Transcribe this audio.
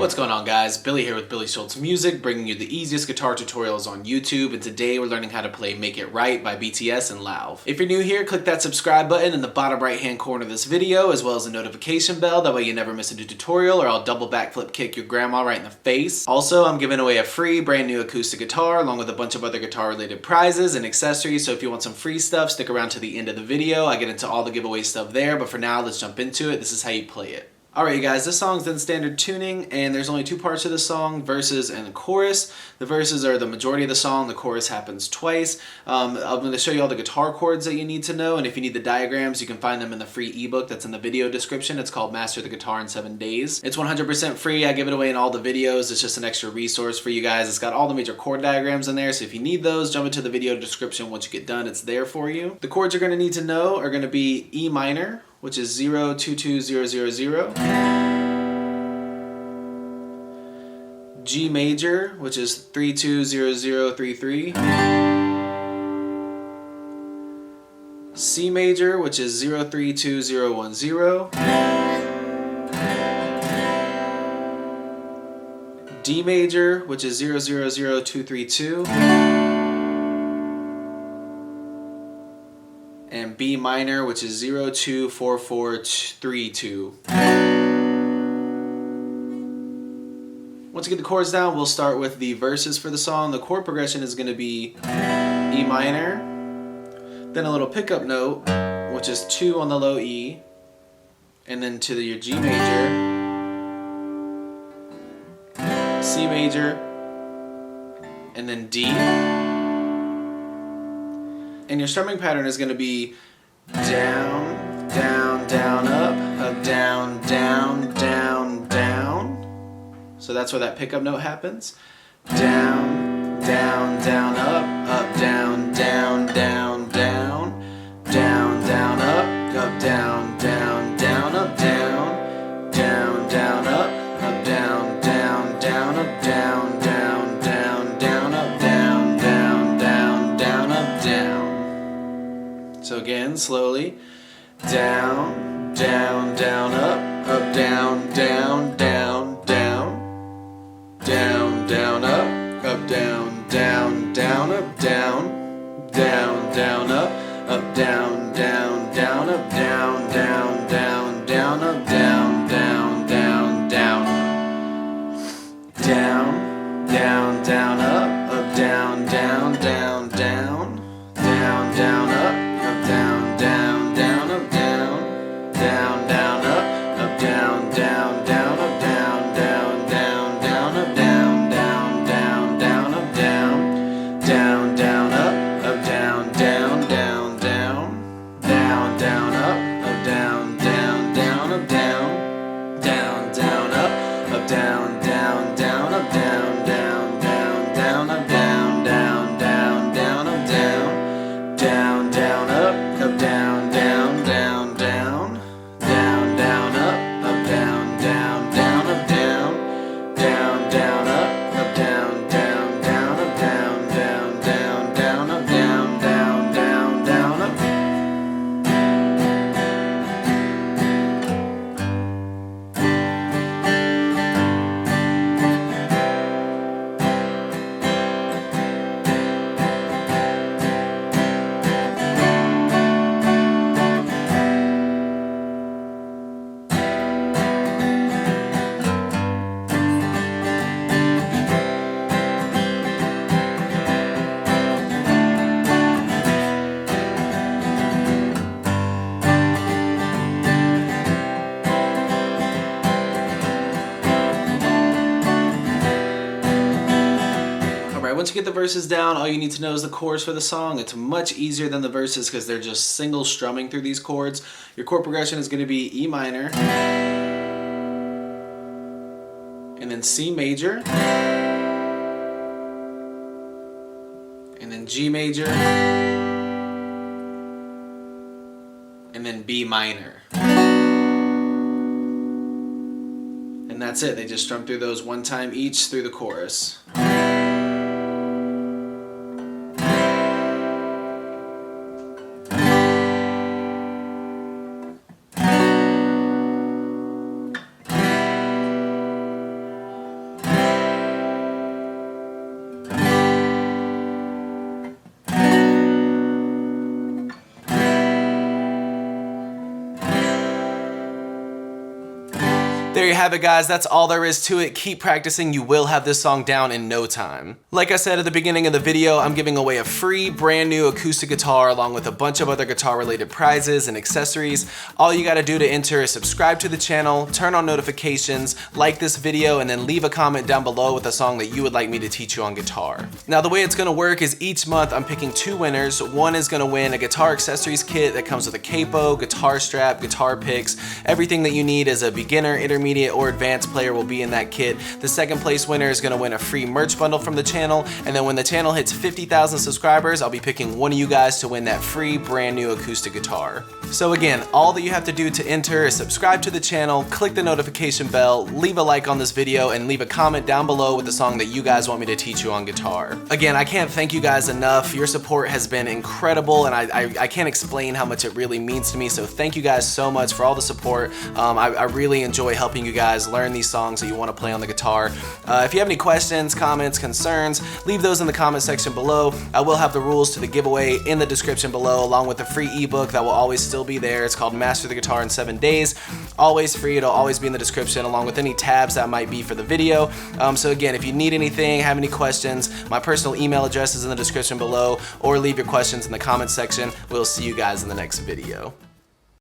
What's going on, guys? Billy here with Billy Schultz Music, bringing you the easiest guitar tutorials on YouTube, and today we're learning how to play Make It Right by BTS and Lauv. If you're new here, click that subscribe button in the bottom right hand corner of this video, as well as the notification bell, that way you never miss a new tutorial or I'll double backflip kick your grandma right in the face. Also, I'm giving away a free brand new acoustic guitar along with a bunch of other guitar related prizes and accessories, so if you want some free stuff, stick around to the end of the video. I get into all the giveaway stuff there, but for now, let's jump into it. This is how you play it. Alright, you guys, this song's in standard tuning, and there's only two parts to the song, verses and chorus. The verses are the majority of the song, the chorus happens twice. I'm going to show you all the guitar chords that you need to know, and if you need the diagrams, you can find them in the free ebook that's in the video description. It's called Master the Guitar in 7 Days. It's 100% free. I give it away in all the videos. It's just an extra resource for you guys. It's got all the major chord diagrams in there, so if you need those, jump into the video description. Once you get done, it's there for you. The chords you're going to need to know are going to be E minor, which is 0, 2, 2, 0, 0, 0. G major, which is 3, 2, 0, 0, 3, 3. C major, which is 0, 3, 2, 0, 1, 0. D major, which is 0, 0, 0, 2, 3, 2. And B minor, which is 0, 2, 4, 4, 3, 2. Once you get the chords down, we'll start with the verses for the song. The chord progression is going to be E minor, then a little pickup note, which is 2 on the low E, and then to your G major, C major, and then D. And your strumming pattern is going to be down, down, down, up, down, down, down, down. So that's where that pickup note happens. Down, down, down, up, down, down, down, down, down, down, up, down, down, down, up, down, down, down, up, down, down, down, up, down, down, down, down, up, down, down, down, down, up, down. So again, slowly. Down, down, down, up, down, down, down, down. Down, down, up, down, down, down, up, down, down, down, up, down, down, down, up, down, down, down, down, up, down, down, down, down. Down, down, down, up, down, down, down, down, down, down, up, down, down, down, up, down, down, down, up, down, down, down, up, down, down, down, down, up, down, down, down, down, up, down, down, down, up, down, down, down, down, down, down, up, down, down, down, up, down, down, down, up, down, down, down, up, down, down, down, down, up, down, down, down, down, up, down, down, down, up, down, down, down, down, down, down, up, down, down, down, up, down, down, down, up, down, down, down, up, down, down, down, down, up, down, down, down, down, up. Once you get the verses down, all you need to know is the chords for the song. It's much easier than the verses because they're just single strumming through these chords. Your chord progression is going to be E minor, and then C major, and then G major, and then B minor. And that's it. They just strum through those one time each through the chorus. There you have it, guys. That's all there is to it. Keep practicing. You will have this song down in no time. Like I said at the beginning of the video, I'm giving away a free brand new acoustic guitar along with a bunch of other guitar related prizes and accessories. All you gotta do to enter is subscribe to the channel, turn on notifications, like this video, and then leave a comment down below with a song that you would like me to teach you on guitar. Now the way it's gonna work is each month I'm picking 2 winners. One is gonna win a guitar accessories kit that comes with a capo, guitar strap, guitar picks. Everything that you need as a beginner, intermediate, or advanced player will be in that kit. The second place winner is gonna win a free merch bundle from the channel, and then when the channel hits 50,000 subscribers, I'll be picking one of you guys to win that free brand new acoustic guitar. So again, all that you have to do to enter is subscribe to the channel, click the notification bell, leave a like on this video, and leave a comment down below with the song that you guys want me to teach you on guitar. Again, I can't thank you guys enough. Your support has been incredible, and I can't explain how much it really means to me, so thank you guys so much for all the support. I really enjoy helping you guys learn these songs that you want to play on the guitar. If you have any questions, comments, concerns, leave those in the comment section below. I will have the rules to the giveaway in the description below, along with the free ebook that will always still be there. It's called Master the Guitar in 7 Days. Always free. It'll always be in the description, along with any tabs that might be for the video. So again, if you need anything, have any questions, my personal email address is in the description below, or leave your questions in the comment section. We'll see you guys in the next video.